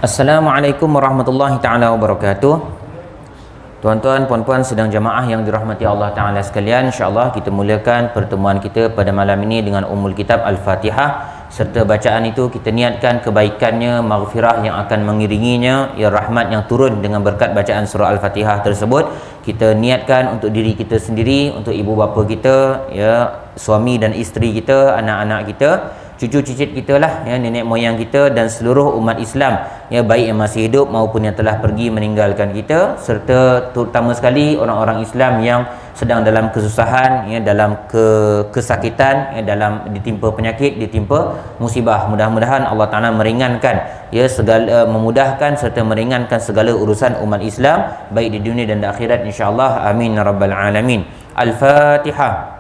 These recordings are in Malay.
Assalamualaikum warahmatullahi taala wabarakatuh. Tuan-tuan, puan-puan sedang jamaah yang dirahmati Allah taala sekalian, insya-Allah kita mulakan pertemuan kita pada malam ini dengan Ummul Kitab Al-Fatihah. Serta bacaan itu kita niatkan kebaikannya, maghfirah yang akan mengiringinya, ya rahmat yang turun dengan berkat bacaan surah Al-Fatihah tersebut. Kita niatkan untuk diri kita sendiri, untuk ibu bapa kita, ya suami dan isteri kita, anak-anak kita, cucu cicit kita lah, ya, nenek moyang kita dan seluruh umat Islam, ya, baik yang masih hidup maupun yang telah pergi meninggalkan kita, serta terutama sekali orang-orang Islam yang sedang dalam kesusahan, ya, dalam kesakitan, ya, dalam ditimpa penyakit, ditimpa musibah. Mudah-mudahan Allah Taala meringankan, ya, segala, memudahkan serta meringankan segala urusan umat Islam baik di dunia dan di akhirat, insya-Allah. Amin ya rabbal alamin. Al-Fatihah.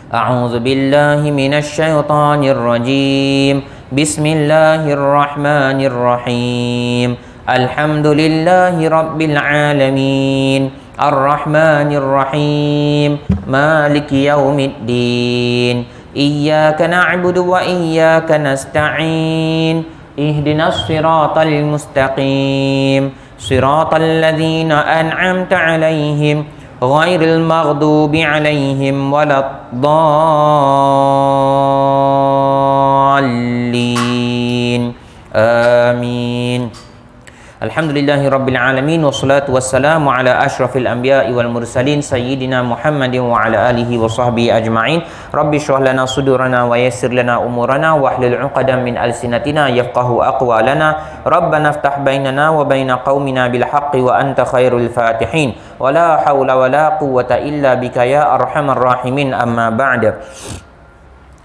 أعوذ بالله من الشيطان الرجيم بسم الله الرحمن الرحيم الحمد لله رب العالمين الرحمن الرحيم مالك يوم الدين إياك نعبد وإياك نستعين اهدنا الصراط المستقيم صراط الذين أنعمت عليهم غير المغضوب عليهم ولا الضالين آمين. Alhamdulillahi Rabbil Alamin. Wassalatu wassalamu ala ashrafil anbiya'i wal mursalin Sayyidina Muhammadin wa ala alihi wa sahbihi ajma'in. Rabbi shrah lana sudurana wa yassir lana umurana wahlul 'uqdatam min alsinatina yafqahu aqwalana. Rabbana iftah bainana wa baina qaumina bil haqqi wa anta khairul fatihin. Wa la haula wa la quwwata illa bika ya arhamar rahimin. Amma ba'd.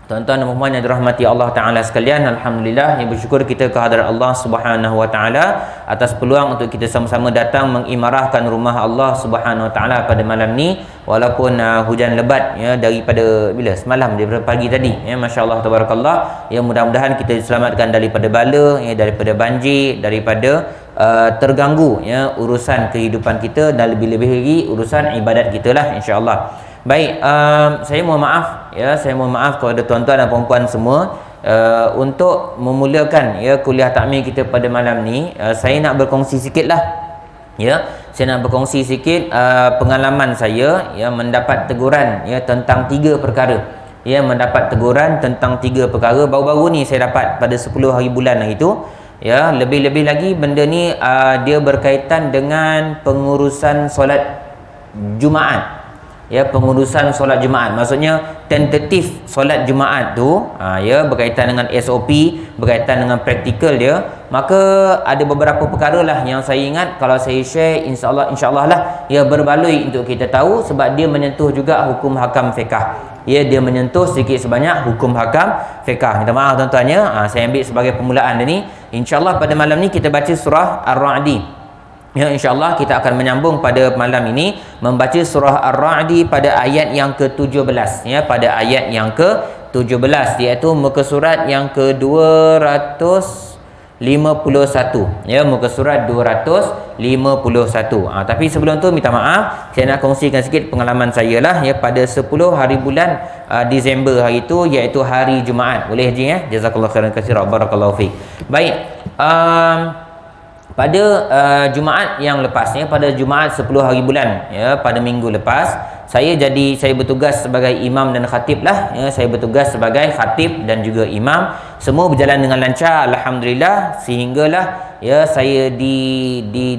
Tuan-tuan dan puan yang dirahmati Allah Ta'ala sekalian, Alhamdulillah, yang bersyukur kita kehadrat Allah Subhanahu Wa Ta'ala atas peluang untuk kita sama-sama datang mengimarahkan rumah Allah Subhanahu Wa Ta'ala pada malam ni, walaupun hujan lebat, ya, daripada bila semalam, daripada pagi tadi, ya, Masya Allah Tabarakallah, ya, mudah-mudahan kita diselamatkan daripada bala, ya, daripada banjir, daripada terganggu, ya, urusan kehidupan kita dan lebih-lebih lagi urusan ibadat kita lah, insya-Allah. Baik, saya mohon maaf, ya, saya mohon maaf kepada tuan-tuan dan puan-puan semua, untuk memulakan, ya, kuliah takmil kita pada malam ni. Saya nak berkongsi sikit lah, ya, saya nak berkongsi sikit pengalaman saya, ya, mendapat teguran, ya, tentang 3 perkara, ya, mendapat teguran tentang 3 perkara baru-baru ni saya dapat pada 10 hari bulan hari tu, ya. Lebih-lebih lagi benda ni dia berkaitan dengan pengurusan solat Jumaat, ya, pengurusan solat Jumaat, maksudnya tentatif solat Jumaat tu, ya, berkaitan dengan SOP, berkaitan dengan praktikal dia. Maka ada beberapa perkara lah yang saya ingat kalau saya share, insya-Allah lah, ya, berbaloi untuk kita tahu, sebab dia menyentuh juga hukum hakam fiqh, ya, dia menyentuh sedikit sebanyak hukum hakam fiqh. Minta maaf tuan-tuan, ya, saya ambil sebagai permulaan ni. Insya-Allah pada malam ni kita baca surah Ar-Ra'di. Ya, insya-Allah kita akan menyambung pada malam ini membaca surah Ar-Ra'di pada ayat yang ke-17, ya, pada ayat yang ke-17, iaitu muka surat yang ke-251, ya, muka surat 251. Tapi sebelum tu minta maaf, saya nak kongsikan sikit pengalaman saya lah, ya, pada 10 hari bulan Disember hari itu, iaitu hari Jumaat. Boleh je, ya, jazakallahu khairan katsiran, barakallahu fiik. Baik, pada Jumaat yang lepas, ya, pada Jumaat 10 hari bulan, ya, pada minggu lepas, saya bertugas sebagai imam dan khatib lah, ya, saya bertugas sebagai khatib dan juga imam. Semua berjalan dengan lancar, alhamdulillah, sehinggalah, ya, saya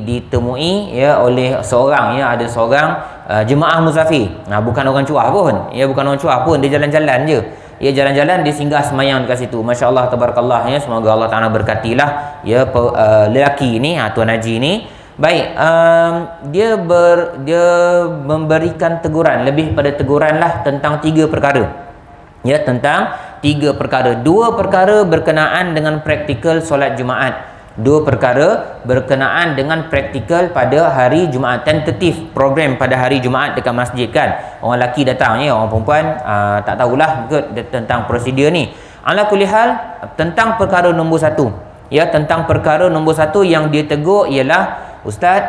ditemui, ya, oleh seorang, ya, ada seorang jemaah musafir. Bukan orang cuah pun, ya, bukan orang cuah pun, dia jalan-jalan je. Ya, jalan-jalan, dia singgah semayang dekat situ. Masya Allah Tabarakallah, ya, semoga Allah Ta'ala berkatilah, ya, lelaki ni, Tuan Haji ni. Baik, dia memberikan teguran, lebih pada teguran lah, tentang 3 perkara, ya, tentang 3 perkara. 2 perkara berkenaan dengan praktikal solat Jumaat, 2 perkara berkenaan dengan praktikal pada hari Jumaat, tentatif program pada hari Jumaat dekat masjid, kan. Orang lelaki datang, ya, orang perempuan tak tahulah tentang prosedur ni. Ala kulli hal, tentang perkara nombor 1, ya, tentang perkara nombor 1 yang dia tegur ialah, Ustaz,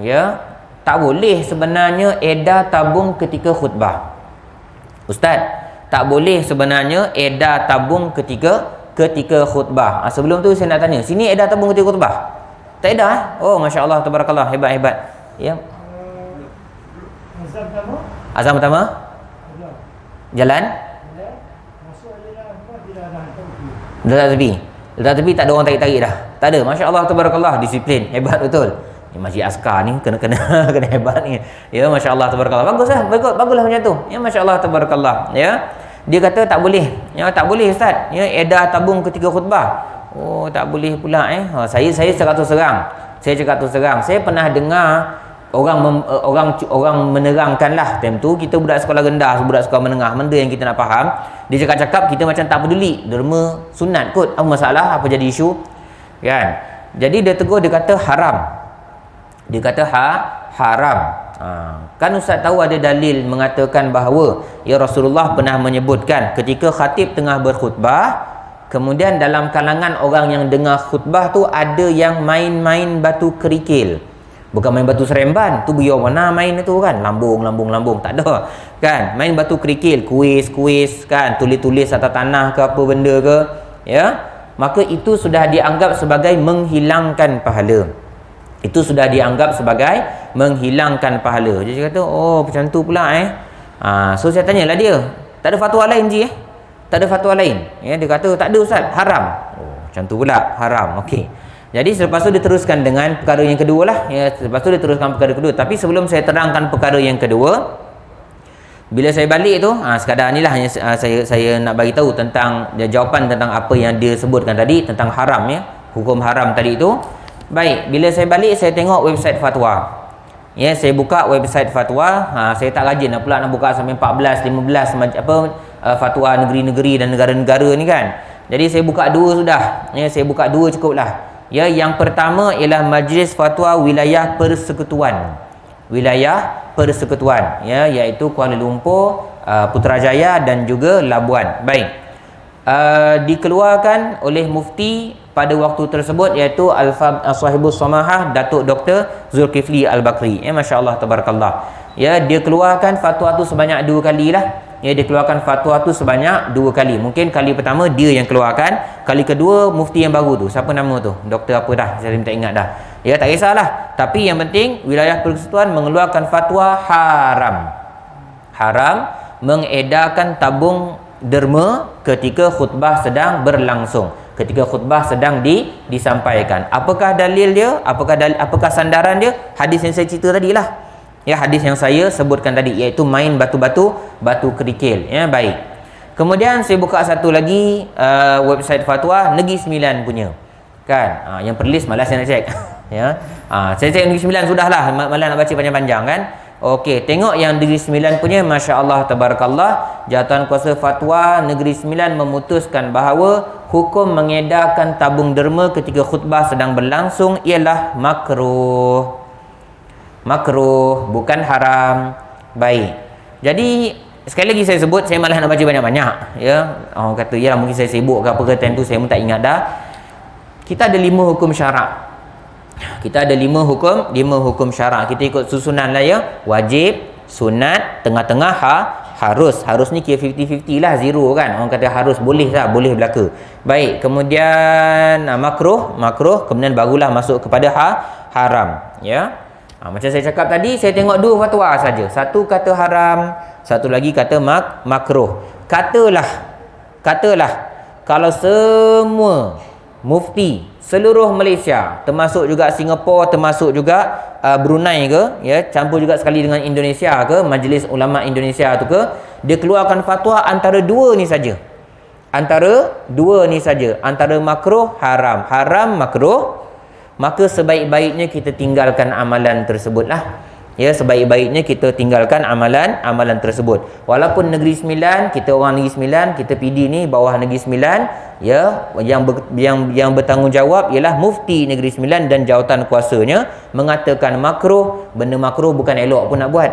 ya, tak boleh sebenarnya edar tabung ketika khutbah. Ustaz, tak boleh sebenarnya edar tabung ketika ketika khutbah. Sebelum tu saya nak tanya, sini edah tabung ketika khutbah? Tak edah eh? Oh, masya-Allah, tabarakallah, hebat. Ya. Azan pertama? Jalan? Letak tepi tak ada orang tarik-tarik dah. Tak ada. Masya-Allah, tabarakallah, disiplin, hebat betul. Ni masjid askar ni kena kena hebat ni. Ya, masya-Allah, tabarakallah. Baguslah macam tu. Ya, masya-Allah, tabarakallah. Ya. Dia kata tak boleh. Ya, tak boleh ustaz. Ya, edah tabung ketika khutbah. Oh, tak boleh pula saya cakap terus terang. Saya pernah dengar orang menerangkanlah time tu kita budak sekolah rendah, budak sekolah menengah, benda yang kita nak faham. Dia cakap kita macam tak peduli, derma sunat kot, apa masalah, apa jadi isu kan. Jadi dia tegur, dia kata haram. Haram. Kan ustaz tahu ada dalil mengatakan bahawa ya Rasulullah pernah menyebutkan ketika khatib tengah berkhutbah, kemudian dalam kalangan orang yang dengar khutbah tu ada yang main-main batu kerikil. Bukan main batu seremban, tu biar mana main itu kan, lambung, tak ada kan. Main batu kerikil, kuis kan, tulis-tulis atas tanah ke apa benda ke, ya, maka itu sudah dianggap sebagai menghilangkan pahala. Dia kata, oh macam tu pula so saya tanyalah dia, tak ada fatwa lain je tak ada fatwa lain, ya. Dia kata tak ada ustaz, haram. Oh macam tu pula, haram. Okey. Jadi selepas tu diteruskan dengan perkara yang kedua lah, ya. Tapi sebelum saya terangkan perkara yang kedua, bila saya balik tu, sekadar inilah yang saya nak bagi tahu tentang jawapan tentang apa yang dia sebutkan tadi tentang haram, ya, hukum haram tadi tu. Baik, bila saya balik saya tengok website fatwa. Ya, saya buka website fatwa. Saya tak rajin pula nak buka sampai 14, 15 fatwa negeri-negeri dan negara-negara ni kan. Jadi saya buka dua sudah. Ya, saya buka dua cukuplah. Ya, yang pertama ialah Majlis Fatwa Wilayah Persekutuan. Ya, iaitu Kuala Lumpur, Putrajaya dan juga Labuan. Baik. Dikeluarkan oleh mufti pada waktu tersebut iaitu Sahibus Samahah Datuk Dr. Zulkifli Al-Bakri. Ya, masya-Allah, tabarakallah. Ya, dia keluarkan fatwa tu sebanyak 2 kali lah. Ya, dia keluarkan fatwa tu sebanyak 2 kali. Mungkin kali pertama dia yang keluarkan, kali kedua mufti yang baru tu, siapa nama tu? Doktor apa dah? Saya tak ingat dah. Ya, tak kisahlah. Tapi yang penting wilayah persekutuan mengeluarkan fatwa haram mengedarkan tabung derma ketika khutbah sedang berlangsung, ketika khutbah sedang disampaikan. Apakah dalil dia? Apakah sandaran dia? Hadis yang saya cerita tadilah. Ya, hadis yang saya sebutkan tadi, iaitu main batu kerikil. Ya, baik. Kemudian saya buka satu lagi website fatwa Negeri Sembilan punya. Kan? Yang perlis malas saya nak cek. Ya. Saya cek Negeri Sembilan sudahlah, malas nak baca panjang-panjang kan. Okey, tengok yang Negeri Sembilan punya, masya-Allah, tabarakallah. Jawatan Kuasa Fatwa Negeri Sembilan memutuskan bahawa hukum mengedarkan tabung derma ketika khutbah sedang berlangsung ialah makruh, bukan haram. Baik. Jadi sekali lagi saya sebut, saya malah nak baca banyak-banyak, ya. Orang kata ya mungkin saya sibuk ke apa ke, time tu saya pun tak ingat dah. Kita ada 5 hukum syarak. Kita ikut susunan lah, ya. Wajib, sunat, tengah-tengah, harus ni kira 50-50 lah, zero kan. Orang kata harus, boleh lah, boleh belaka. Baik, kemudian makruh, kemudian barulah masuk kepada haram, ya. Macam saya cakap tadi, saya tengok 2 fatwa saja. Satu kata haram, satu lagi kata makruh. Katalah kalau semua mufti seluruh Malaysia, termasuk juga Singapura, termasuk juga Brunei ke, ya, campur juga sekali dengan Indonesia ke, Majlis Ulama Indonesia tu ke, dia keluarkan fatwa antara 2 ni saja. Antara makruh, haram, makruh, maka sebaik-baiknya kita tinggalkan amalan tersebutlah. Ya, sebaik-baiknya kita tinggalkan amalan tersebut. Walaupun Negeri Sembilan, kita orang Negeri Sembilan, kita PD ni bawah Negeri Sembilan, ya, yang bertanggungjawab ialah mufti Negeri Sembilan dan jawatan kuasanya mengatakan makruh. Benda makruh bukan elok pun nak buat.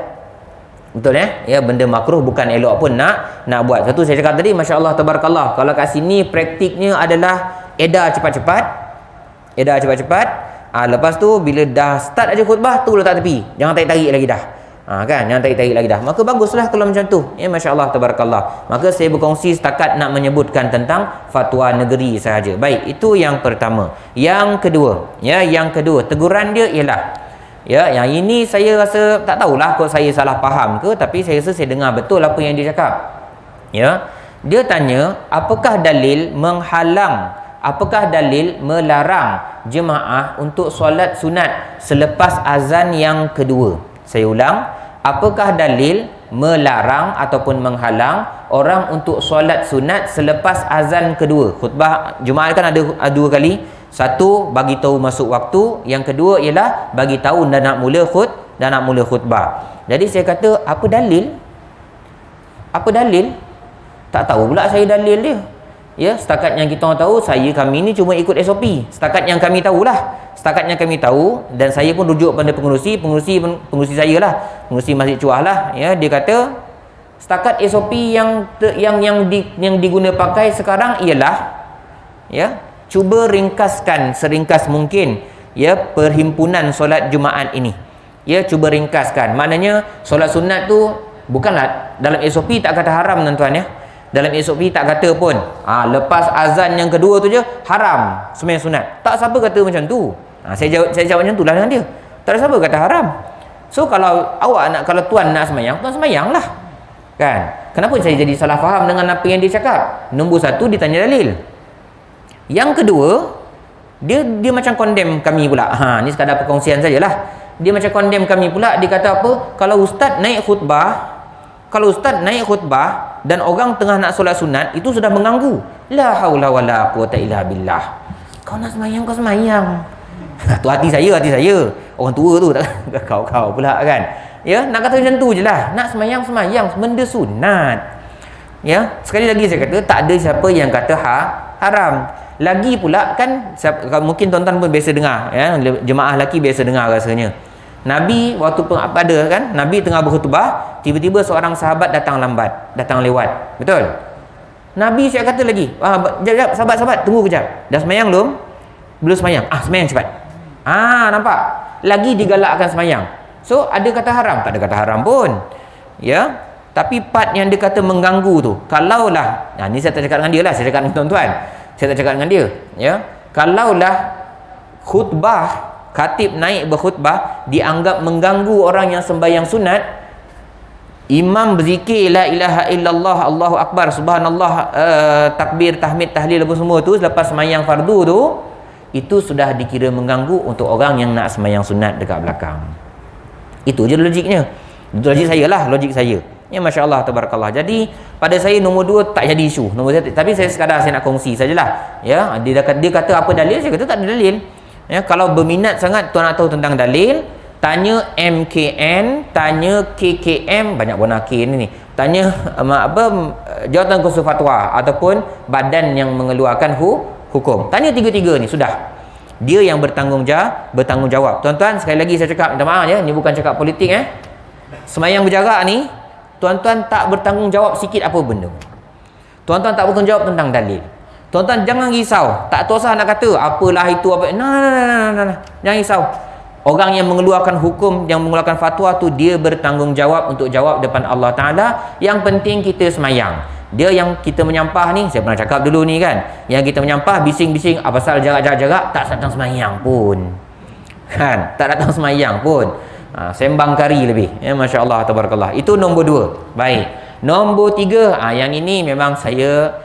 Betul, ya? Ya, benda makruh bukan elok pun nak buat. Satu saya cakap tadi, masya-Allah, tabarakallah. Kalau kat sini praktiknya adalah edar cepat-cepat. Lepas tu bila dah start aja khutbah tu letak tepi, jangan tarik-tarik lagi dah. Kan, jangan tarik-tarik lagi dah. Maka baguslah kalau macam tu. Ya, masya-Allah tabarakallah. Maka saya berkongsi setakat nak menyebutkan tentang fatwa negeri sahaja. Baik, itu yang pertama. Yang kedua, teguran dia ialah, yang ini saya rasa tak tahulah kalau saya salah faham ke, tapi saya rasa saya dengar betul apa yang dia cakap. Dia tanya, apakah dalil melarang jemaah untuk solat sunat selepas azan yang kedua? Saya ulang, apakah dalil melarang ataupun menghalang orang untuk solat sunat selepas azan kedua? Khutbah Jumaat kan ada dua kali. Satu, bagi tahu masuk waktu. Yang kedua ialah bagi tahu dah nak mula khutbah. Jadi saya kata, apa dalil? Tak tahu pula saya dalil dia. Setakat yang kita orang tahu, kami ni cuma ikut SOP. Setakat yang kami tahu, dan saya pun rujuk pada pengurusi saya lah, pengurusi Masjid Chuah lah. Dia kata setakat SOP yang diguna pakai sekarang ialah cuba ringkaskan seringkas mungkin perhimpunan solat Jumaat ini. Cuba ringkaskan. Maknanya solat sunat tu bukanlah dalam SOP tak kata haram tuan-tuan. Dalam SOP tak kata pun lepas azan yang kedua tu je haram sembahyang sunat. Tak siapa kata macam tu. Saya jawab macam tu lah dengan dia. Tak ada siapa kata haram. So kalau tuan nak sembahyang, tuan sembahyang lah. Kan? Kenapa saya jadi salah faham dengan apa yang dia cakap? Nombor satu, dia tanya dalil. Yang kedua, dia macam condemn kami pula. Ni sekadar perkongsian sajalah. Dia macam condemn kami pula. Dia kata apa? Kalau ustaz naik khutbah dan orang tengah nak solat sunat, itu sudah mengganggu. La haula wala quwata illa billah. Kau nak sembahyang, kau sembahyang. Tu hati saya. Orang tua tu kau pula kan. Nak kata macam tu je lah. Nak sembahyang, benda sunat. Sekali lagi saya kata, tak ada siapa yang kata haram. Lagi pula kan, mungkin tuan-tuan pun biasa dengar, jemaah lelaki biasa dengar rasanya. Nabi waktu Nabi tengah berkhutbah, tiba-tiba seorang sahabat datang lewat. Betul? Nabi siap kata lagi, jap, sahabat, tunggu kejap. Dah sembahyang belum? Belum sembahyang. Sembahyang cepat. Nampak? Lagi digalakkan sembahyang. So, ada kata haram? Tak ada kata haram pun. Tapi part yang dia kata mengganggu tu, kalaulah, ni saya tak cakap dengan dia lah, saya cakap dengan tuan-tuan. Saya tak cakap dengan dia. Kalaulah khutbah, khatib naik berkhutbah dianggap mengganggu orang yang sembahyang sunat, imam berzikir la ilaha illallah, Allahu akbar, subhanallah, takbir, tahmid, tahlil apa semua tu selepas sembahyang fardu tu, itu sudah dikira mengganggu untuk orang yang nak sembahyang sunat dekat belakang. Itu je logiknya. Itu logik saya. Masya-Allah tabarakallah. Jadi pada saya nombor 2 tak jadi isu. Tapi saya sekadar saya nak kongsi sajalah. Dia kata apa dalil? Saya kata tak ada dalil. Kalau berminat sangat tuan nak tahu tentang dalil, tanya MKN, tanya KKM, banyak warna K ni. Tanya Jawatan Kursus Fatwa ataupun badan yang mengeluarkan hukum. Tanya tiga-tiga ni sudah. Dia yang bertanggungjawab. Tuan-tuan, sekali lagi saya cakap, minta maaf ni bukan cakap politik. Sembahyang berjarak ni, tuan-tuan tak bertanggungjawab sikit apa benda. Tuan-tuan tak bertanggungjawab tentang dalil. Tuan-tuan jangan risau. Tak usah nak kata apalah itu apa. Nah. Jangan risau. Orang yang mengeluarkan hukum, yang mengeluarkan fatwa tu, dia bertanggungjawab untuk jawab depan Allah Ta'ala. Yang penting kita semayang. Dia yang kita menyampah ni, saya pernah cakap dulu ni kan, yang kita menyampah bising-bising pasal jarak-jarak, tak datang semayang pun. Tak datang semayang pun. Sembang kari lebih. Masya Allah tabarakallah. Itu nombor 2. Baik. Nombor 3, yang ini memang saya,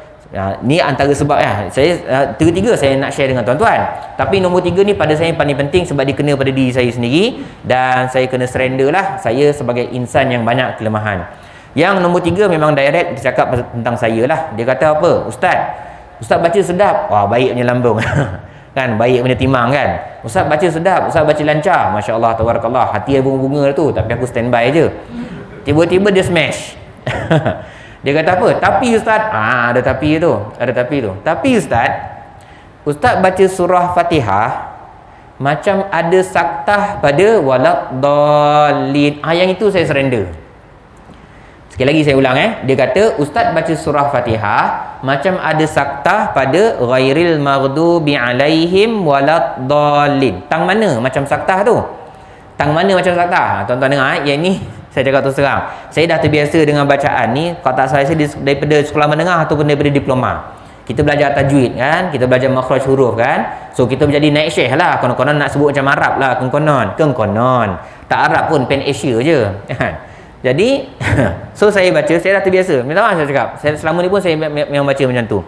ni antara sebab saya tiga-tiga saya nak share dengan tuan-tuan. Tapi nombor 3 ni pada saya paling penting sebab dia kena pada diri saya sendiri, dan saya kena surrender lah, saya sebagai insan yang banyak kelemahan. Yang nombor 3 memang direct dia cakap tentang saya lah. Dia kata apa? Ustaz baca sedap. Wah, baik punya lambung. Kan, baik punya timang kan. Ustaz baca sedap, Ustaz baca lancar. Masya Allah tabarakallah. Hati ada bunga-bunga tu, tapi aku standby je. Tiba-tiba dia smash. Dia kata apa? Tapi Ustaz, ada tapi tu. Tapi Ustaz baca surah Fatihah macam ada saktah pada waladdallin. Yang itu saya surrender. Sekali lagi saya ulang. Dia kata Ustaz baca surah Fatihah macam ada saktah pada ghairil maghdubi alaihim waladdallin. Tang mana macam saktah tu? Tang mana macam saktah? Tuan-tuan dengar, yang ni saya cakap terus terang. Saya dah terbiasa dengan bacaan ni, kalau tak salah saya daripada sekolah menengah ataupun daripada diploma. Kita belajar tajwid kan, kita belajar makhraj huruf kan. So kita menjadi naik syekh lah, konon-konon nak sebut macam Arab lah, kengkonon. Tak Arab pun, Pan Asia je kan. Jadi so saya baca, saya dah terbiasa. Minta maaf saya cakap, saya selama ni pun saya memang baca macam tu.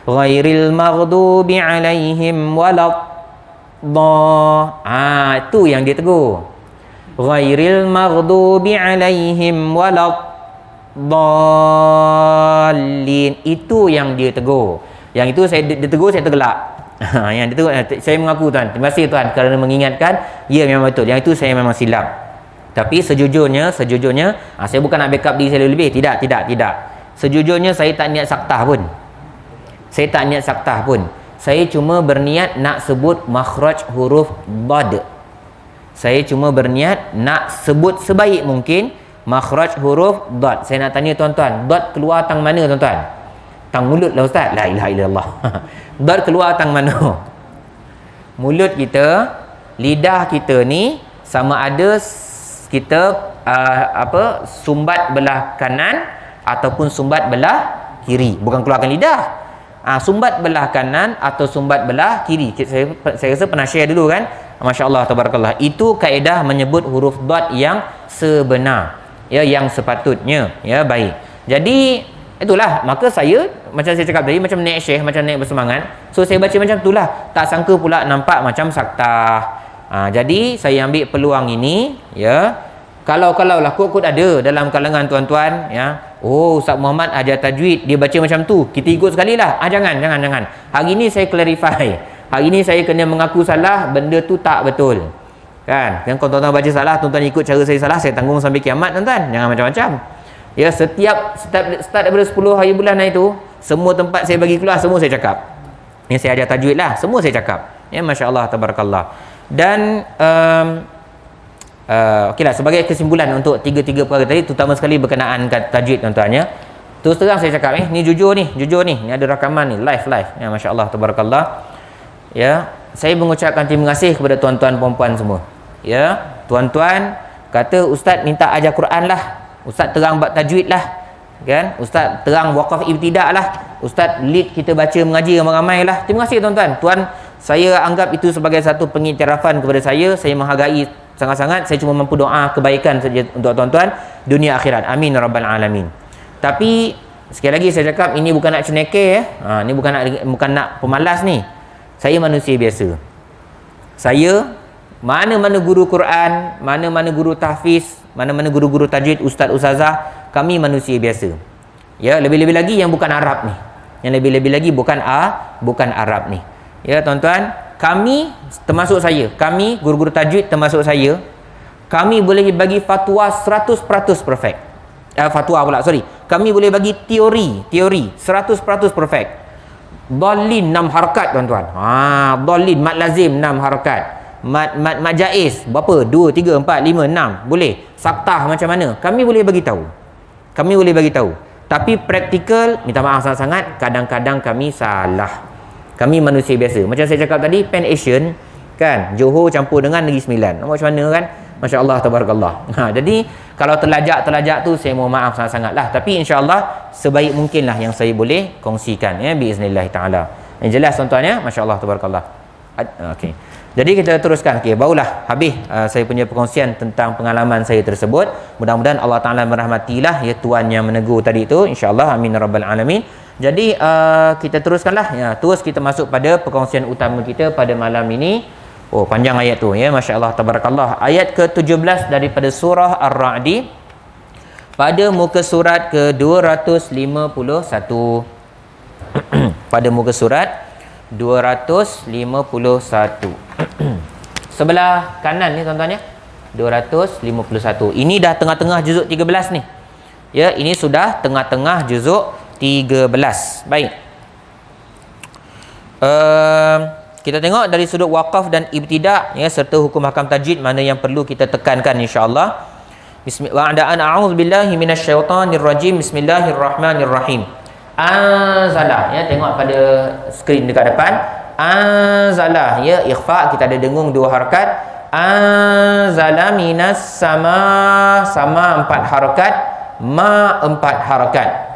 Ghairil maghdubi alaihim itu yang dia tegur. Ghairil maghdubi alaihim waladdallin, itu yang dia tegur. Yang itu dia tegur, saya tergelak. Yang dia tegur, saya mengaku tuan, terima kasih tuan kerana mengingatkan. Ya, memang betul, yang itu saya memang silap. Tapi sejujurnya saya bukan nak backup diri saya lebih. Tidak. Sejujurnya saya tak niat saktah pun. Saya cuma berniat nak sebut makhraj huruf dad. Saya cuma berniat nak sebut sebaik mungkin makhraj huruf dad. Saya nak tanya tuan-tuan, dad keluar tang mana tuan-tuan? Tang mulut lah ustaz. La ilaha illallah. Dad keluar tang mana? Mulut kita, lidah kita ni sama ada kita sumbat belah kanan ataupun sumbat belah kiri. Bukan keluarkan lidah. Sumbat belah kanan atau sumbat belah kiri. Saya rasa pernah share dulu kan. Masya Allah, tabarakallah. Itu kaedah menyebut huruf dad yang sebenar, ya, yang sepatutnya, ya, baik. Jadi itulah, maka saya macam saya cakap tadi, macam naik syekh, macam naik bersemangat. So saya baca macam itulah. Tak sangka pula nampak macam saktah. Jadi saya ambil peluang ini, ya. Kalau lah kot ada dalam kalangan tuan-tuan, ya. Oh, Ustaz Muhammad ajar tajwid, dia baca macam tu, kita ikut sekali lah. Jangan. Hari ni saya clarify. Hari ni saya kena mengaku salah, benda tu tak betul. Kan? Yang kalau tuan-tuan baca salah, tuan-tuan ikut cara saya salah, saya tanggung sampai kiamat tuan-tuan. Jangan macam-macam. Ya, setiap start daripada 10 hari bulan itu, semua tempat saya bagi keluar, semua saya cakap. Yang saya ajar tajwid lah, semua saya cakap. Ya, masya-Allah, tabarakallah. Dan okeylah, sebagai kesimpulan untuk tiga-tiga perkara tadi, terutama sekali berkenaan tajwid tuan-tuan, ya. Terus terang saya cakap, ni jujur ni. Ni ada rakaman ni, live. Ya, masya-Allah, tabarakallah. Ya, saya mengucapkan terima kasih kepada tuan-tuan puan-puan semua. Ya, tuan-tuan kata ustaz minta ajar Quran lah, ustaz terang bab tajwid lah, kan? Ustaz terang waqaf ibtidak lah, ustaz lead kita baca mengaji ramai-ramai lah. Terima kasih tuan-tuan. Saya anggap itu sebagai satu pengiktirafan kepada saya. Saya menghargai sangat-sangat. Saya cuma mampu doa kebaikan saja untuk tuan-tuan dunia akhirat. Amin rabbal alamin. Tapi sekali lagi saya cakap, ini bukan nak cenekeh, ya. Ini bukan nak pemalas ni. Saya manusia biasa. Saya mana-mana guru Quran, mana-mana guru tahfiz, mana-mana guru-guru tajwid, ustaz ustazah, kami manusia biasa. Ya, lebih-lebih lagi yang bukan Arab ni. Yang lebih-lebih lagi bukan Arab ni. Ya, tuan-tuan, kami termasuk saya, kami guru-guru tajwid termasuk saya, kami boleh bagi fatwa 100% perfect. Kami boleh bagi teori 100% perfect. Dhalin 6 harakat tuan-tuan. Dhalin mad lazim 6 harakat. Mad jaiz berapa? 2, 3, 4, 5, 6. Boleh. Saktah macam mana? Kami boleh bagi tahu. Tapi praktikal, minta maaf sangat-sangat, kadang-kadang kami salah. Kami manusia biasa. Macam saya cakap tadi, Pan Asian kan, Johor campur dengan Negeri Sembilan. Macam mana kan? Masya-Allah, tabarakallah. Jadi kalau terlajak tu saya mohon maaf sangat-sangat lah. Tapi insya-Allah sebaik mungkin lah yang saya boleh kongsikan, ya, biiznillah taala. Yang jelas tuan-tuan, ya, masya-Allah, tabarakallah. Okey. Jadi kita teruskan. Okey, barulah habis saya punya perkongsian tentang pengalaman saya tersebut. Mudah-mudahan Allah Taala merahmatilah, ya, tuan yang menegur tadi tu, insya-Allah. Amin rabbal alamin. Jadi kita teruskanlah, ya. Terus kita masuk pada perkongsian utama kita pada malam ini. Oh, panjang ayat tu, ya, masya-Allah, tabarakallah. Ayat ke-17 daripada surah Ar-Ra'di pada muka surat ke-251. Pada muka surat 251. Sebelah kanan ni tuan-tuan, ya. 251. Ini dah tengah-tengah juzuk 13 ni. Ya, ini sudah tengah-tengah juzuk 13. Baik. Kita tengok dari sudut waqaf dan ibtidak, ya, serta hukum hakam tajwid mana yang perlu kita tekankan insya-Allah. A'udzubillahi minasyaitonirrajim. Bismillahirrahmanirrahim. Anzalah, ya, tengok pada skrin dekat depan. Anzalah, ya, ikhfa kita ada dengung 2 harakat. Anzala minas sama, sama 4 harakat, ma 4 harakat.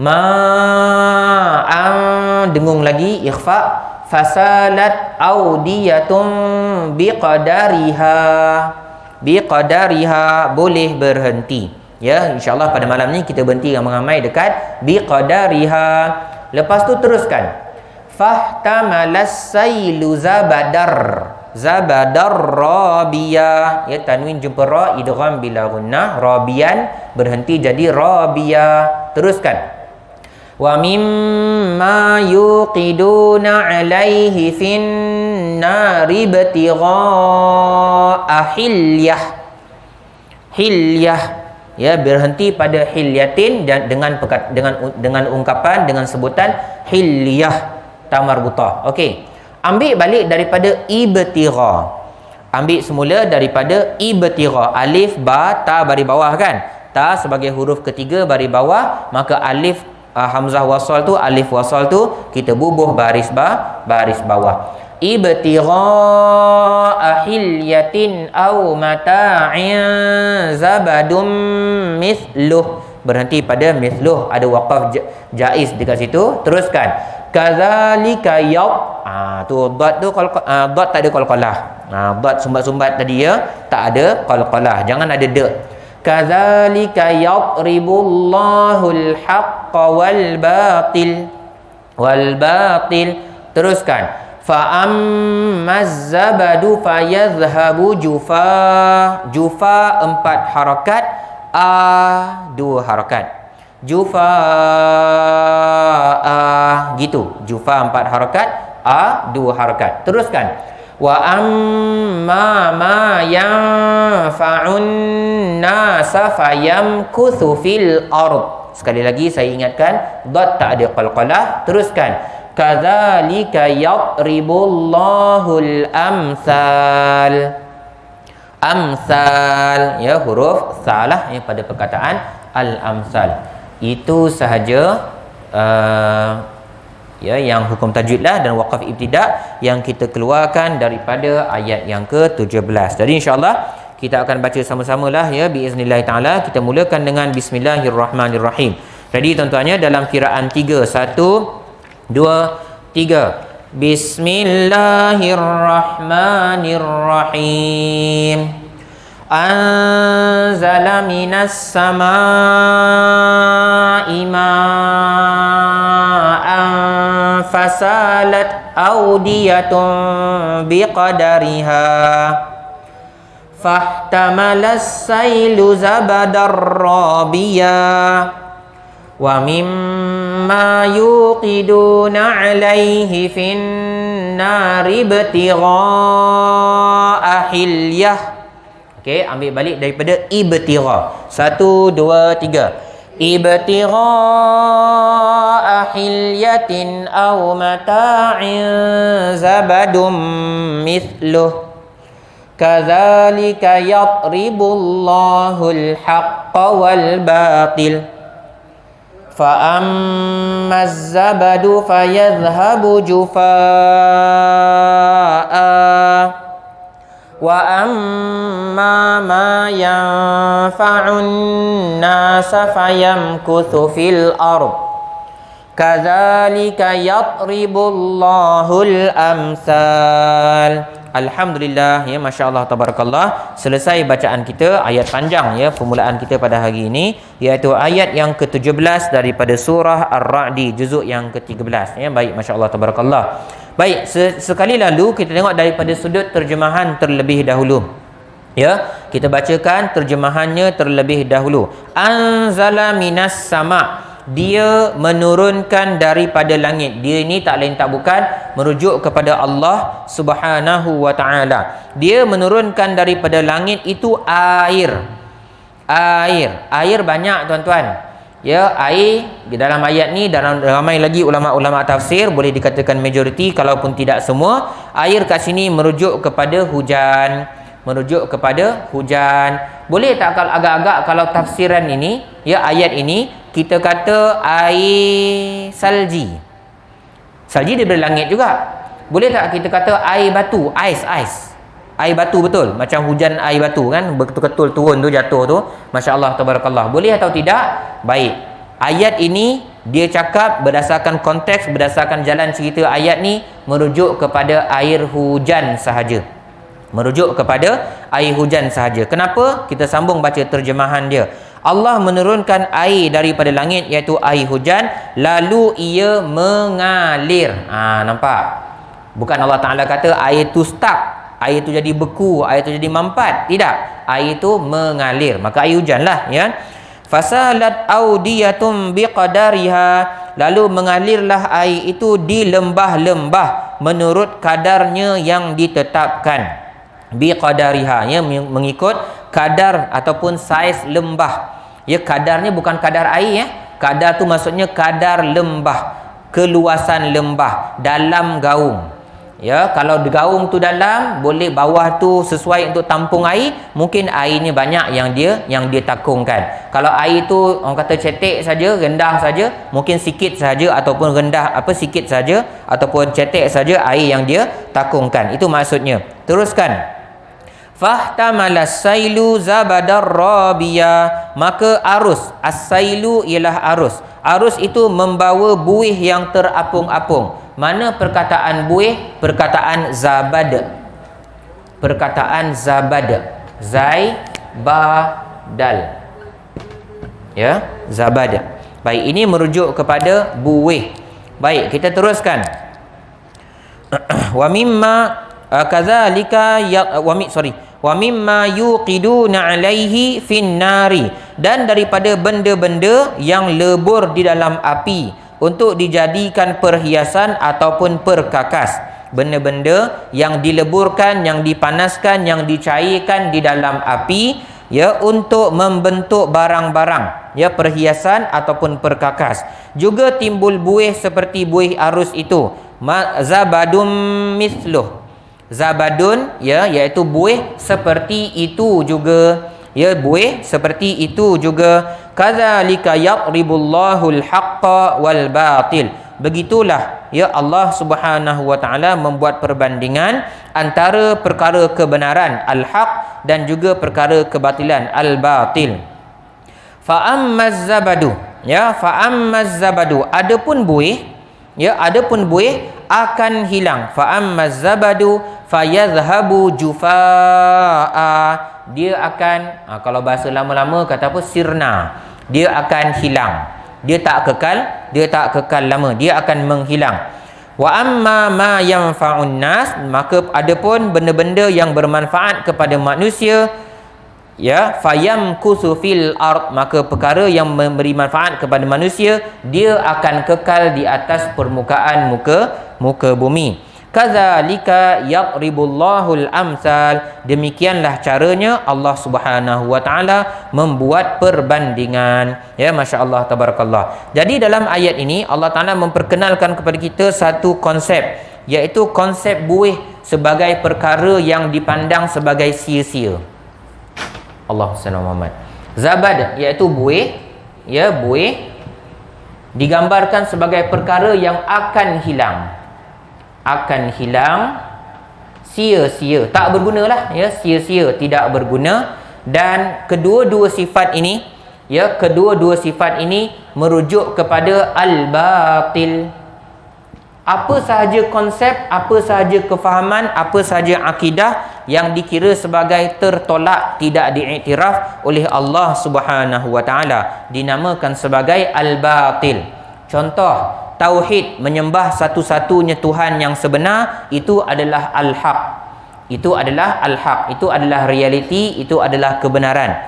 Ma'an dengung lagi ikhfa. Fasalat audiyatun biqadariha. Biqadariha boleh berhenti. Ya, insya-Allah pada malam ni kita berhenti ramai-ramai dekat biqadariha. Lepas tu teruskan. Fahtamalas sailu zabadar. Zabadar rabia. Ya, tanwin jumpa ra, idgham bila gunnah, rabian berhenti jadi rabia. Teruskan. Wa mimma yuqiduna alaihi fin nari ibtigha'a hilyah. Hilyah, ya, berhenti pada hilyatin dan dengan ungkapan, dengan sebutan hilyah ta marbutah. Okey, ambil balik daripada ibtigha. Ambil semula daripada ibtigha, alif ba ta baris bawah kan, ta sebagai huruf ketiga baris bawah, maka alif hamzah wasal tu, alif wasal tu kita bubuh baris bawah. Ibtigha'a hilyatin aw mata'in zabadum mithluh, berhenti pada mithluh, ada waqaf jaiz dekat situ. Teruskan. Kadzalika yaw, tu dot tu dot tak ada qalqalah. Dot sumbat-sumbat tadi ya, tak ada qalqalah, jangan ada de. Kadzalika yadribullahul haqqa wal batil. Teruskan. Fa ammaz zabadu fayadhhabu jufa. Jufa 4 harakat, a 2 harakat. Jufa gitu. Jufa 4 harakat, a 2 harakat. Teruskan. Wa amma ma yanfa'un nasa fayamkuthu fil ard. Sekali lagi saya ingatkan, dot tak ada qalqalah. Teruskan. Kadzalika yadribullahul amsal. Amsal, ya, huruf salah ya pada perkataan al-amsal. Itu sahaja ya yang hukum tajwid lah dan waqaf ibtida yang kita keluarkan daripada ayat yang ke-17. Jadi insya-Allah kita akan baca sama-sama lah ya biiznillah taala. Kita mulakan dengan bismillahirrahmanirrahim. Jadi tuan-tuannya dalam kiraan 3, 1 2 3. Bismillahirrahmanirrahim. Anzala minas samaa'i ma'an fasalat audiyatun biqadariha fahtamalas sailu zabadar rabiya wa mimma yuqiduna alaihi fin nari ibtigha'a hilyah. Okey, ambil balik daripada ibtigha. 1 2 3. Ibtigha'a hilyatin aw mata'in zabadum mithluh kadzalika yadribullahul haqqa wal batil fa ammaz zabadu fayadhhabu jufaa'a wa amma ma yanfa'un nasa fayamkuthu fil ard kadzalika yadribullahul amsal. Alhamdulillah ya, masya-Allah tabarakallah. Selesai bacaan kita ayat panjang ya permulaan kita pada hari ini, iaitu ayat yang ke-17 daripada surah Ar-Ra'd, juzuk yang ke-13 ya. Baik, masya-Allah tabarakallah. Baik, sekali lalu kita tengok daripada sudut terjemahan terlebih dahulu. Ya, kita bacakan terjemahannya terlebih dahulu. Anzala minas sama', dia menurunkan daripada langit. Dia ini tak lain tak bukan merujuk kepada Allah Subhanahu wa taala. Dia menurunkan daripada langit itu air. Air banyak tuan-tuan. Ya, air di dalam ayat ni dan ramai lagi ulama-ulama tafsir, boleh dikatakan majoriti kalaupun tidak semua, air kat sini merujuk kepada hujan. Boleh tak kalau agak-agak kalau tafsiran ini, ya ayat ini kita kata air salji. Salji daripada langit juga. Boleh tak kita kata air batu, ais. air batu betul, macam hujan air batu kan, betul-betul turun tu, jatuh tu, masya-Allah tabarakallah. Boleh atau tidak? Baik. Ayat ini dia cakap berdasarkan konteks, berdasarkan jalan cerita ayat ni merujuk kepada air hujan sahaja. Merujuk kepada air hujan sahaja. Kenapa? Kita sambung baca terjemahan dia. Allah menurunkan air daripada langit, iaitu air hujan, lalu ia mengalir. Nampak? Bukan Allah Ta'ala kata air tu stuck, air tu jadi beku, air tu jadi mampat. Tidak. Air tu mengalir. Maka air hujan lah, ya. Fasalat audiyatum biqadariha, lalu mengalirlah air itu di lembah-lembah menurut kadarnya yang ditetapkan. Biqadariha, ya, mengikut kadar ataupun saiz lembah. Ya, kadarnya bukan kadar air, ya. Kadar tu maksudnya kadar lembah, keluasan lembah dalam gaung. Ya, kalau gaung tu dalam, boleh bawah tu sesuai untuk tampung air, mungkin airnya banyak yang dia takungkan. Kalau air tu orang kata cetek saja, rendah saja, mungkin sikit saja ataupun rendah sikit saja ataupun cetek saja air yang dia takungkan. Itu maksudnya. Teruskan. Fahtamala sailu zabadar rabiya, maka arus, as-sailu ialah arus. Arus itu membawa buih yang terapung-apung. Mana perkataan buih? Perkataan zabad. Perkataan zabad. Zai ba dal. Ya, zabad. Baik, ini merujuk kepada buih. Baik, kita teruskan. Wa mimma kadzalika wa mimma yuqiduna alaihi finnari, dan daripada benda-benda yang lebur di dalam api untuk dijadikan perhiasan ataupun perkakas. Benda-benda yang dileburkan, yang dipanaskan, yang dicairkan di dalam api, ya, untuk membentuk barang-barang, ya, perhiasan ataupun perkakas. Juga timbul buih seperti buih arus itu. Zabadum misluh. Zabadun, ya, iaitu buih seperti itu juga, ya, buih seperti itu juga. Kadzalika yadribullahu al-haqqa wal batil. Begitulah, ya, Allah Subhanahu wa taala membuat perbandingan antara perkara kebenaran al-haq dan juga perkara kebatilan al-batil. Fa ammaz zabadu, ya, fa ammaz zabadu, adapun buih, ya, adapun buih akan hilang. Fa ammaz zabadu fayadhhabu jufaa, dia akan, kalau bahasa lama-lama kata apa, sirna, dia akan hilang, dia tak kekal lama, dia akan menghilang. Wa amma ma yanfa'un nas, maka adapun benda-benda yang bermanfaat kepada manusia, ya, fayamkusu fil ard, maka perkara yang memberi manfaat kepada manusia, dia akan kekal di atas permukaan muka bumi. Kadzalika yadribullahul amsal, demikianlah caranya Allah Subhanahu wa taala membuat perbandingan. Ya, masya-Allah tabarakallah. Jadi dalam ayat ini Allah Taala memperkenalkan kepada kita satu konsep, iaitu konsep buih sebagai perkara yang dipandang sebagai sia-sia. Allahumma salli Muhammad. Zabad iaitu buih, ya, buih digambarkan sebagai perkara yang akan hilang. Akan hilang, sia-sia, tak bergunalah, ya, sia-sia, tidak berguna. Dan kedua-dua sifat ini, ya, kedua-dua sifat ini merujuk kepada al-batil. Apa sahaja konsep, apa sahaja kefahaman, apa sahaja akidah yang dikira sebagai tertolak, tidak diiktiraf oleh Allah Subhanahu wa taala, dinamakan sebagai al-batil. Contoh, tauhid, menyembah satu-satunya Tuhan yang sebenar, itu adalah al-haq. Itu adalah al-haq, itu adalah realiti, itu adalah kebenaran.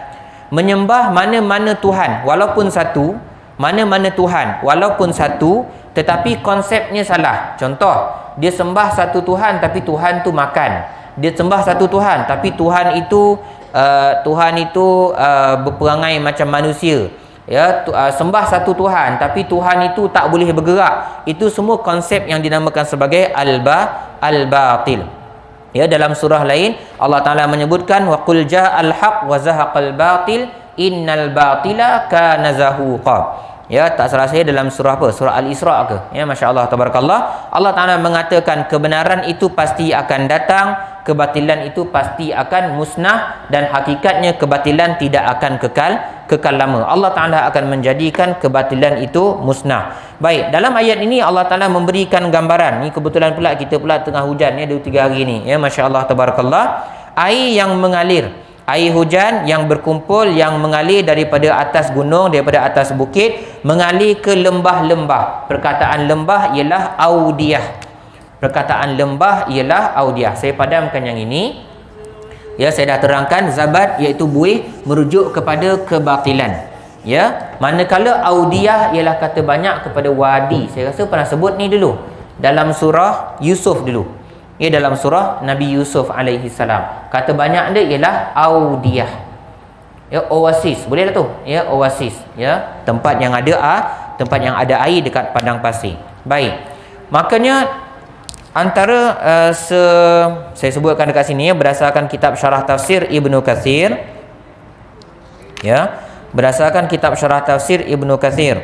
Menyembah mana-mana Tuhan walaupun satu, mana-mana Tuhan walaupun satu, tetapi konsepnya salah. Contoh, dia sembah satu Tuhan tapi Tuhan tu makan. Dia sembah satu Tuhan tapi Tuhan itu berperangai macam manusia. Ya, sembah satu Tuhan tapi Tuhan itu tak boleh bergerak. Itu semua konsep yang dinamakan sebagai al-batil. Ya, dalam surah lain Allah Taala menyebutkan wa qul ja'al haq wa zahaqal batil innal batila kana zahuqa. Ya, tak salah saya dalam surah apa? Surah Al-Isra ke? Ya, masya-Allah tabarakallah. Allah Taala mengatakan kebenaran itu pasti akan datang, kebatilan itu pasti akan musnah, dan hakikatnya kebatilan tidak akan kekal lama. Allah Taala akan menjadikan kebatilan itu musnah. Baik, dalam ayat ini Allah Taala memberikan gambaran. Ni kebetulan pula kita pula tengah hujan ya 2-3 hari ni. Ya, masya-Allah tabarakallah. Air yang mengalir, air hujan yang berkumpul, yang mengalir daripada atas gunung, daripada atas bukit, mengalir ke lembah-lembah. Perkataan lembah ialah audiyah. Perkataan lembah ialah audiyah. Saya padamkan yang ini. Ya, saya dah terangkan zabat iaitu buih merujuk kepada kebatilan. Ya, manakala audiyah ialah kata banyak kepada wadi. Saya rasa pernah sebut ni dulu dalam surah Yusuf dulu. Ya, dalam surah Nabi Yusuf alaihi salam. Kata banyak dia ialah audiyah. Ya, oasis. Boleh lah tu. Ya, oasis. Ya, tempat yang ada air dekat padang pasir. Baik. Makanya antara saya sebutkan dekat sini ya, berdasarkan kitab syarah tafsir Ibnu Katsir. Ya, berdasarkan kitab syarah tafsir Ibnu Katsir.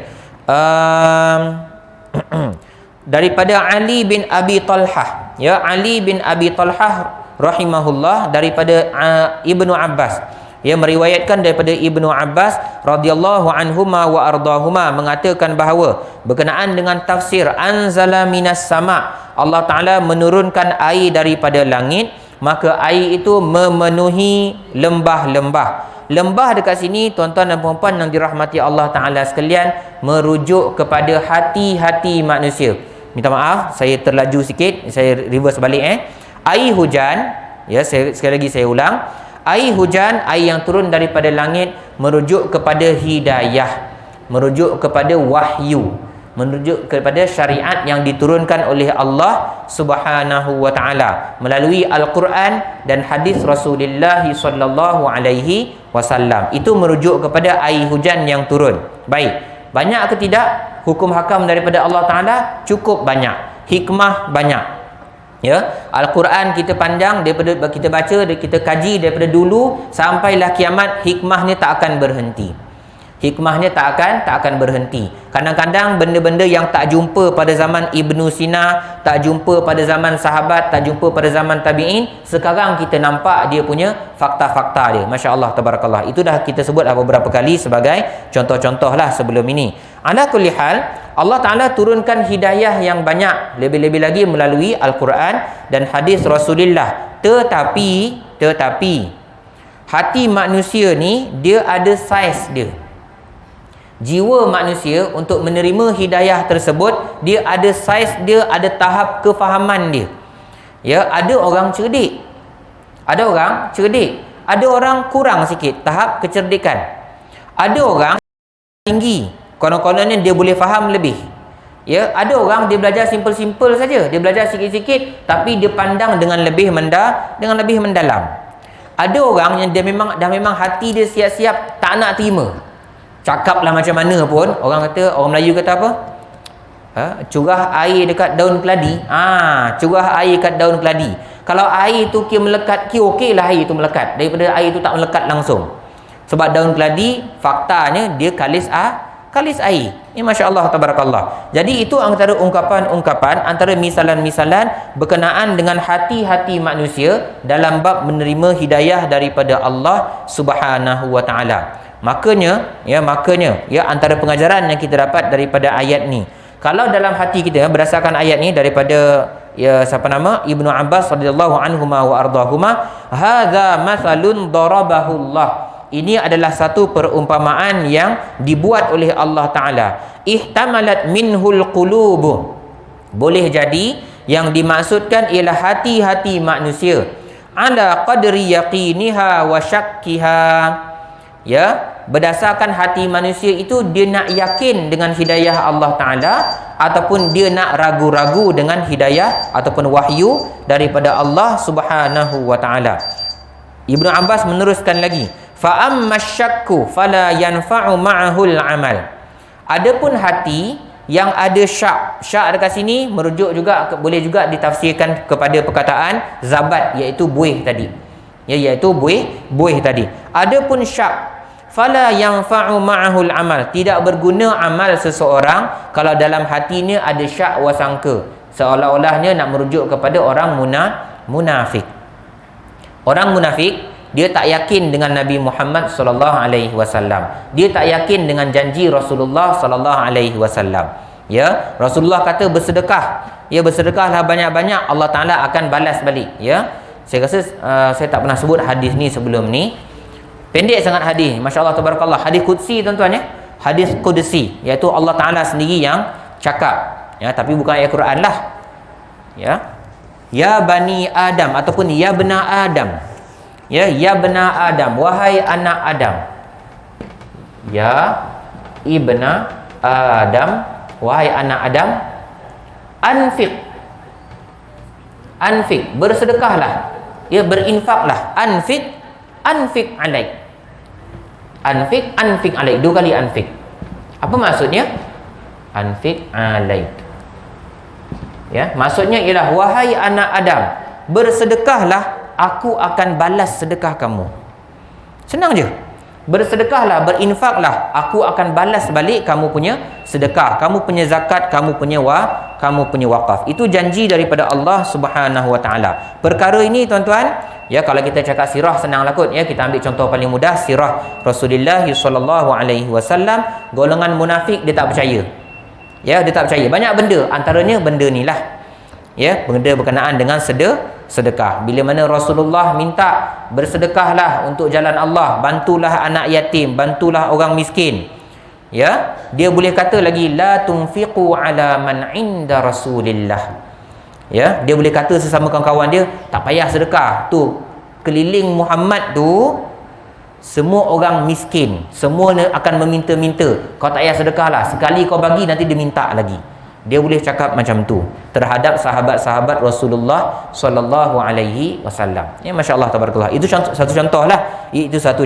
Daripada Ali bin Abi Talhah, ya, Ali bin Abi Talhah rahimahullah, daripada Ibnu Abbas, ya, meriwayatkan daripada Ibnu Abbas radhiyallahu anhuma wa ardahuma, mengatakan bahawa berkenaan dengan tafsir anzala minas sama, Allah Taala menurunkan air daripada langit, maka air itu memenuhi lembah-lembah. Lembah dekat sini tuan-tuan dan puan-puan yang dirahmati Allah Taala sekalian, merujuk kepada hati-hati manusia. Minta maaf, saya terlaju sikit, saya reverse balik. Air hujan, ya, sekali lagi saya ulang. Air hujan, air yang turun daripada langit, merujuk kepada hidayah, merujuk kepada wahyu, merujuk kepada syariat yang diturunkan oleh Allah Subhanahu wa taala melalui Al-Quran dan hadis Rasulullah sallallahu alaihi wasallam. Itu merujuk kepada air hujan yang turun. Baik, banyak ke tidak hukum hakam daripada Allah Taala? Cukup banyak. Hikmah banyak. Ya, Al-Quran kita panjang, daripada kita baca, kita kaji daripada dulu sampailah kiamat, hikmahnya tak akan berhenti. Hikmahnya tak akan berhenti. Kadang-kadang benda-benda yang tak jumpa pada zaman Ibnu Sina, tak jumpa pada zaman sahabat, tak jumpa pada zaman tabi'in, sekarang kita nampak dia punya fakta-fakta dia. Masya-Allah tabarakallah. Itu dah kita sebut beberapa kali sebagai contoh-contoh lah sebelum ini. Ala kulli hal, Allah Ta'ala turunkan hidayah yang banyak, lebih-lebih lagi melalui Al-Quran dan hadis Rasulullah. Tetapi hati manusia ni dia ada saiz dia. Jiwa manusia untuk menerima hidayah tersebut, dia ada saiz dia, ada tahap kefahaman dia. Ya, ada orang cerdik, ada orang cerdik, ada orang kurang sikit tahap kecerdikan, ada orang tinggi, konon-kononnya dia boleh faham lebih. Ya, ada orang dia belajar simple-simple saja, dia belajar sikit-sikit tapi dia pandang dengan lebih mendalam. Ada orang yang dia memang hati dia siap-siap tak nak terima. Cakaplah macam mana pun, orang Melayu kata apa? Curah air dekat daun keladi. Curah air dekat daun keladi. Kalau air tu kira melekat, kira okeylah air tu melekat daripada air tu tak melekat langsung. Sebab daun keladi faktanya dia kalis air. Ini masya-Allah tabarakallah. Jadi itu antara ungkapan-ungkapan, antara misalan-misalan berkenaan dengan hati-hati manusia dalam bab menerima hidayah daripada Allah Subhanahu wa taala. Makanya antara pengajaran yang kita dapat daripada ayat ni, kalau dalam hati kita berdasarkan ayat ni daripada Ibnu Abbas radhiyallahu anhuma wa ardahuma, hadza mathalun darabahu Allah. Ini adalah satu perumpamaan yang dibuat oleh Allah Taala. Ihtamalat minhul qulubu. Boleh jadi yang dimaksudkan ialah hati-hati manusia ala qadri yaqiniha wa syakkiha. Ya, berdasarkan hati manusia itu dia nak yakin dengan hidayah Allah Ta'ala ataupun dia nak ragu-ragu dengan hidayah ataupun wahyu daripada Allah Subhanahu wa Ta'ala. Ibnu Abbas meneruskan lagi, fa amma syakku fala yanfa'u ma'ahul amal. Adapun hati yang ada syak dekat sini merujuk juga, boleh juga ditafsirkan kepada perkataan zabat, iaitu buih tadi. Ya, iaitu buih tadi. Adapun syak, fala yanfa'u ma'ahul amal. Tidak berguna amal seseorang kalau dalam hatinya ada syak wasangka, seolah-olahnya nak merujuk kepada orang munafik. Orang munafik, dia tak yakin dengan Nabi Muhammad sallallahu alaihi wasallam. Dia tak yakin dengan janji Rasulullah sallallahu alaihi wasallam. Ya, Rasulullah kata bersedekah. Ya, bersedekahlah banyak-banyak, Allah Taala akan balas balik. Ya. Saya rasa saya tak pernah sebut hadis ni sebelum ni. Pendek sangat hadis. Masya-Allah tabarakallah. Hadis qudsi tuan-tuan ya. Hadis qudsi, iaitu Allah Taala sendiri yang cakap. Ya, tapi bukan ayat Quran lah. Ya. Ya bani Adam ataupun ya bena Adam. Ya bena Adam, wahai anak Adam. Ya ibna Adam, wahai anak Adam, anfiq. Anfiq, bersedekahlah. Ya, berinfaklah. Anfiq alaik. Anfiq alaik. 2 kali anfiq. Apa maksudnya? Anfiq alaik. Ya, maksudnya ialah wahai anak Adam, bersedekahlah, aku akan balas sedekah kamu. Senang je. Bersedekahlah, berinfaklah, aku akan balas balik kamu punya sedekah, kamu punya zakat, kamu punya wakaf. Itu janji daripada Allah Subhanahu wa taala. Perkara ini tuan-tuan, ya, kalau kita cakap sirah senanglah kot ya. Kita ambil contoh paling mudah, sirah Rasulullah sallallahu alaihi wasallam. Golongan munafik dia tak percaya. Ya, dia tak percaya. Banyak benda, antaranya benda ni lah. Ya, benda berkenaan dengan sedekah. Bila mana Rasulullah minta bersedekahlah untuk jalan Allah, bantulah anak yatim, bantulah orang miskin. Ya, dia boleh kata lagi la tunfiqu ala man inda Rasulillah. Ya, dia boleh kata sesama kawan-kawan dia, tak payah sedekah. Tu keliling Muhammad tu semua orang miskin, semua akan meminta-minta. Kau tak payah sedekahlah, sekali kau bagi nanti dia minta lagi. Dia boleh cakap macam tu terhadap sahabat-sahabat Rasulullah sallallahu alaihi wasallam. Ya, masya-Allah tabarakallah. Itu satu contoh lah. Itu satu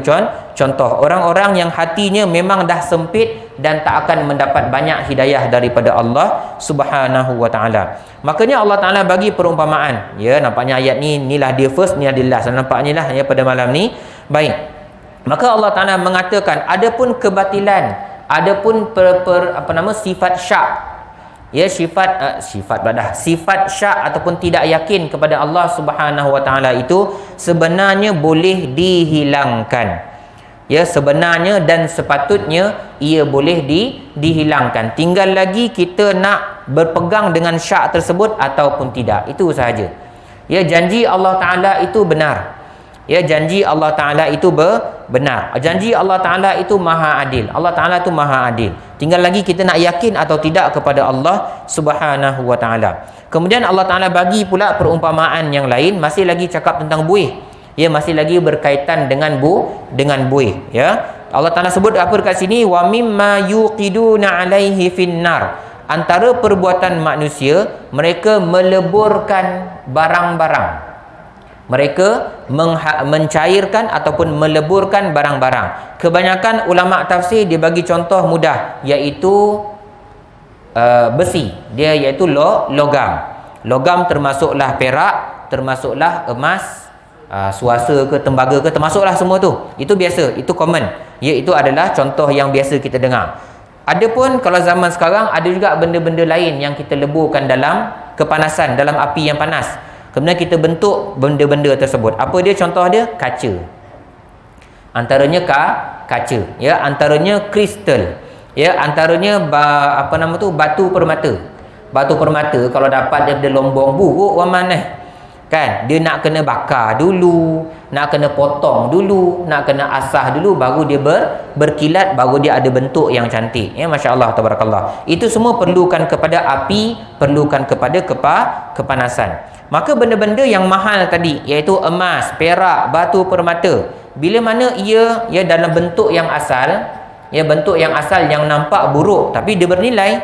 contoh orang-orang yang hatinya memang dah sempit dan tak akan mendapat banyak hidayah daripada Allah Subhanahu wa taala. Makanya Allah Taala bagi perumpamaan. Ya, nampaknya ayat ni inilah dia first, ni ada last. Nampaknya lah ya pada malam ni. Baik. Maka Allah Taala mengatakan adapun kebatilan, adapun sifat syak. Ya, sifat syak ataupun tidak yakin kepada Allah Subhanahu wa taala itu sebenarnya boleh dihilangkan. Ya, sebenarnya dan sepatutnya ia boleh dihilangkan. Tinggal lagi kita nak berpegang dengan syak tersebut ataupun tidak. Itu sahaja. Ya, janji Allah Taala itu benar. Ya, janji Allah Ta'ala itu benar. Janji Allah Ta'ala itu maha adil. Allah Ta'ala itu maha adil. Tinggal lagi kita nak yakin atau tidak kepada Allah Subhanahu wa Ta'ala. Kemudian Allah Ta'ala bagi pula perumpamaan yang lain, masih lagi cakap tentang buih. Ya, masih lagi berkaitan dengan buih. Ya, Allah Ta'ala sebut apa dekat sini? Wa mimma yuqiduna alaihi finnar. Antara perbuatan manusia, mereka meleburkan barang-barang. Mereka mencairkan ataupun meleburkan barang-barang. Kebanyakan ulama tafsir dia bagi contoh mudah, iaitu besi. Dia iaitu logam. Logam termasuklah perak, termasuklah emas, suasa ke tembaga ke, termasuklah semua tu. Itu biasa, itu common. Iaitu adalah contoh yang biasa kita dengar. Adapun kalau zaman sekarang ada juga benda-benda lain yang kita leburkan dalam kepanasan, dalam api yang panas. Kemudian kita bentuk benda-benda tersebut. Apa dia contoh dia? Kaca. Antaranya kaca, ya, antaranya kristal. Ya, antaranya batu permata. Batu permata kalau dapat daripada lombong buruk wamanah. Kan? Dia nak kena bakar dulu, nak kena potong dulu, nak kena asah dulu, baru dia berkilat, baru dia ada bentuk yang cantik. Ya, masya-Allah tabarakallah. Itu semua perlukan kepada api, perlukan kepada kepanasan. Maka benda-benda yang mahal tadi, iaitu emas, perak, batu permata, bila mana ia dalam bentuk yang asal, ya, bentuk yang asal yang nampak buruk tapi dia bernilai,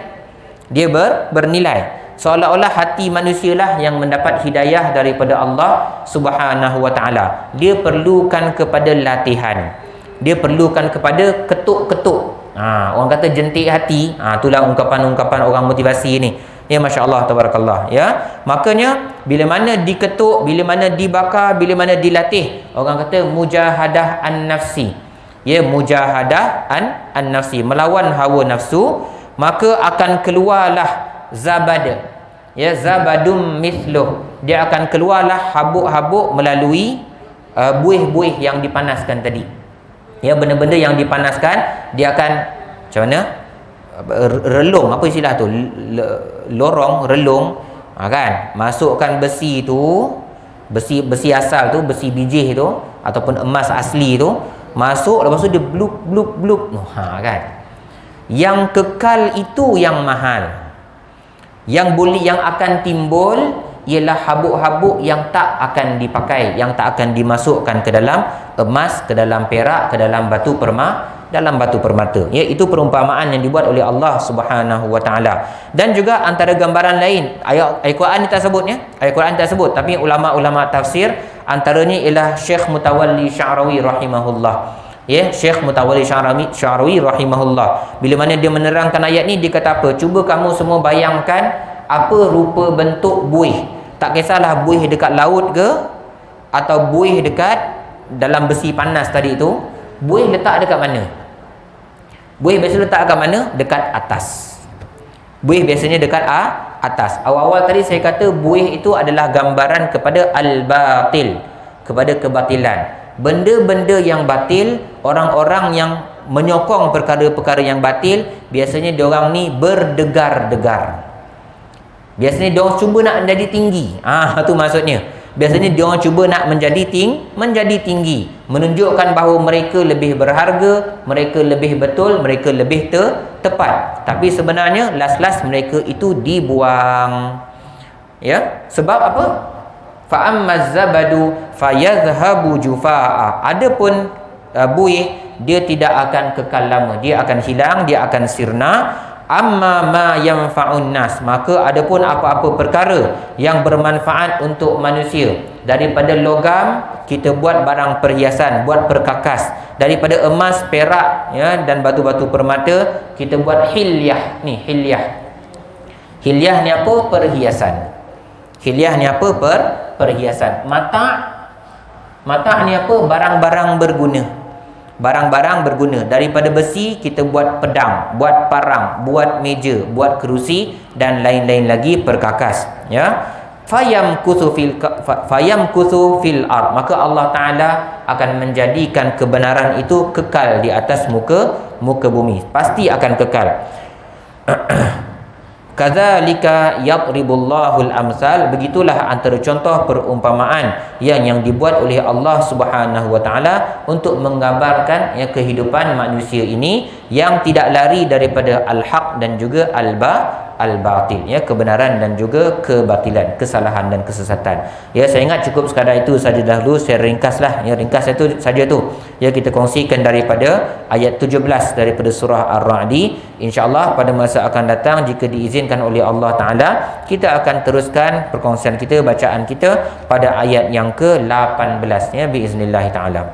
dia bernilai. Seolah-olah hati manusialah yang mendapat hidayah daripada Allah Subhanahu wa taala. Dia perlukan kepada latihan. Dia perlukan kepada ketuk-ketuk. Orang kata jentik hati. Itulah ungkapan-ungkapan orang motivasi ni. Ya, masya-Allah tabarakallah. Ya, makanya bila mana diketuk, bila mana dibakar, bila mana dilatih, orang kata mujahadah an-nafsi. ya mujahadah an nafsi, melawan hawa nafsu, maka akan keluarlah zabad, ya zabadum mithluh, dia akan keluarlah habuk-habuk melalui buih-buih yang dipanaskan tadi, ya benda-benda yang dipanaskan dia akan macam mana, relung, apa istilah tu, lorong relung, kan, masukkan besi tu, besi asal tu, besi bijih tu ataupun emas asli tu masuk, lepas tu dia bluk kan. Yang kekal itu yang mahal, yang boleh, yang akan timbul ialah habuk-habuk yang tak akan dipakai, yang tak akan dimasukkan ke dalam emas, ke dalam perak, ke dalam batu permata. Ya, itu perumpamaan yang dibuat oleh Allah Subhanahu wa taala. Dan juga antara gambaran lain, ayat Al-Quran ni tak sebut, ya. Al-Quran tak sebut, tapi ulama-ulama tafsir antaranya ialah Syekh Mutawalli Sya'rawi rahimahullah. Ya, Syekh Mutawalli Sya'rawi rahimahullah, bila mana dia menerangkan ayat ni, dia kata apa? Cuba kamu semua bayangkan apa rupa bentuk buih. Tak kisahlah buih dekat laut ke atau buih dekat dalam besi panas tadi tu. Buih letak dekat mana? Buih biasa letak dekat mana? Dekat atas. Buih biasanya dekat atas. Awal-awal tadi saya kata buih itu adalah gambaran kepada al-batil, kepada kebatilan. Benda-benda yang batil, orang-orang yang menyokong perkara-perkara yang batil, biasanya diorang ni berdegar-degar. Biasanya diorang cuba nak menjadi tinggi. Itu maksudnya. Biasanya diorang cuba nak menjadi tinggi, menunjukkan bahawa mereka lebih berharga, mereka lebih betul, mereka lebih tepat. Tapi sebenarnya last mereka itu dibuang. Ya, sebab apa? Fa ammaz zabadu fayadhhabu jufaa. Adapun buih, dia tidak akan kekal lama, dia akan hilang, dia akan sirna. Amma ma yanfa'un nas, maka adapun apa-apa perkara yang bermanfaat untuk manusia, daripada logam kita buat barang perhiasan, buat perkakas, daripada emas, perak, ya, dan batu-batu permata kita buat hilyah. Ni hilyah ni apa? Perhiasan. Hilyah ni apa? Perhiasan. Mata ni apa? Barang-barang berguna. Barang-barang berguna. Daripada besi kita buat pedang, buat parang, buat meja, buat kerusi dan lain-lain lagi perkakas, ya. Fayamkuthu fil ard, maka Allah Taala akan menjadikan kebenaran itu kekal di atas muka bumi, pasti akan kekal. Kadzalika yadribullahul amsal, begitulah antara contoh perumpamaan yang dibuat oleh Allah Subhanahu wa taala untuk menggambarkan ya kehidupan manusia ini yang tidak lari daripada al-haq dan juga al-batil, ya, kebenaran dan juga kebatilan, kesalahan dan kesesatan. Ya, saya ingat cukup sekadar itu saja dahulu, saya ringkaslah, ya, ringkas itu saja tu. Ya, kita kongsikan daripada ayat 17 daripada surah Ar-Ra'di. Insya-Allah pada masa akan datang, jika diizinkan oleh Allah Taala, kita akan teruskan perkongsian kita, bacaan kita pada ayat yang ke-18, ya, biiznillah taala.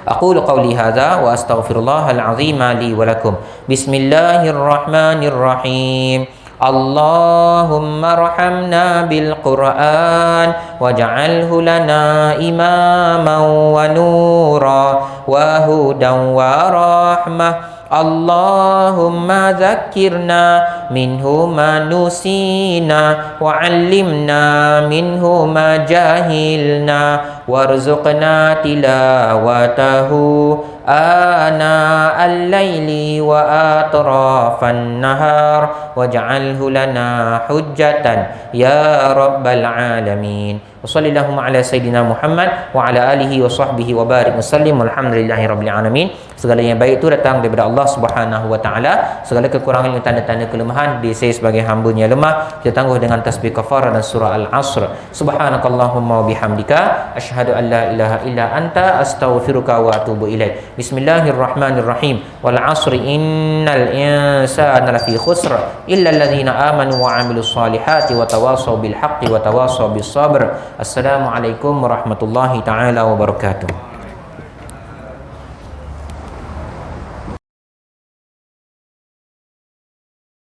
Aqulu qawli hadza wa astaghfirullahal azim li wa lakum. Bismillahirrahmanirrahim. Allahumma arhamna bil Qur'an waj'alhu lana imaman wa nura wa hudan wa rahmah. Allahumma zakkirna minhu ma nusina wa 'allimna minhu ma jahilna warzuqna tilawatahu ana al-laili wa atrafan nahar waj'alhu lana hujjatan ya rabbal alamin. Wassallallahu ala sayyidina Muhammad wa ala alihi wa sahbihi wa barik wasallim. Walhamdulillahi rabbil alamin. Segala yang baik itu datang daripada Allah Subhanahu wa taala. Segala kekurangan dan tanda-tanda kelemahan di saya sebagai hamba-Nya lemah, kita tangguh dengan tasbih kafarah dan surah Al-Asr. Subhanakallahumma wa bihamdika asyhadu an la ilaha illa anta astaghfiruka wa atubu ilaik. Bismillahirrahmanirrahim. Wal 'asri innal insana lafi khusr illa alladhina amanu wa 'amilus solihati wa tawasaw bil haqqi wa tawasaw bis sabr. Assalamualaikum warahmatullahi taala wabarakatuh.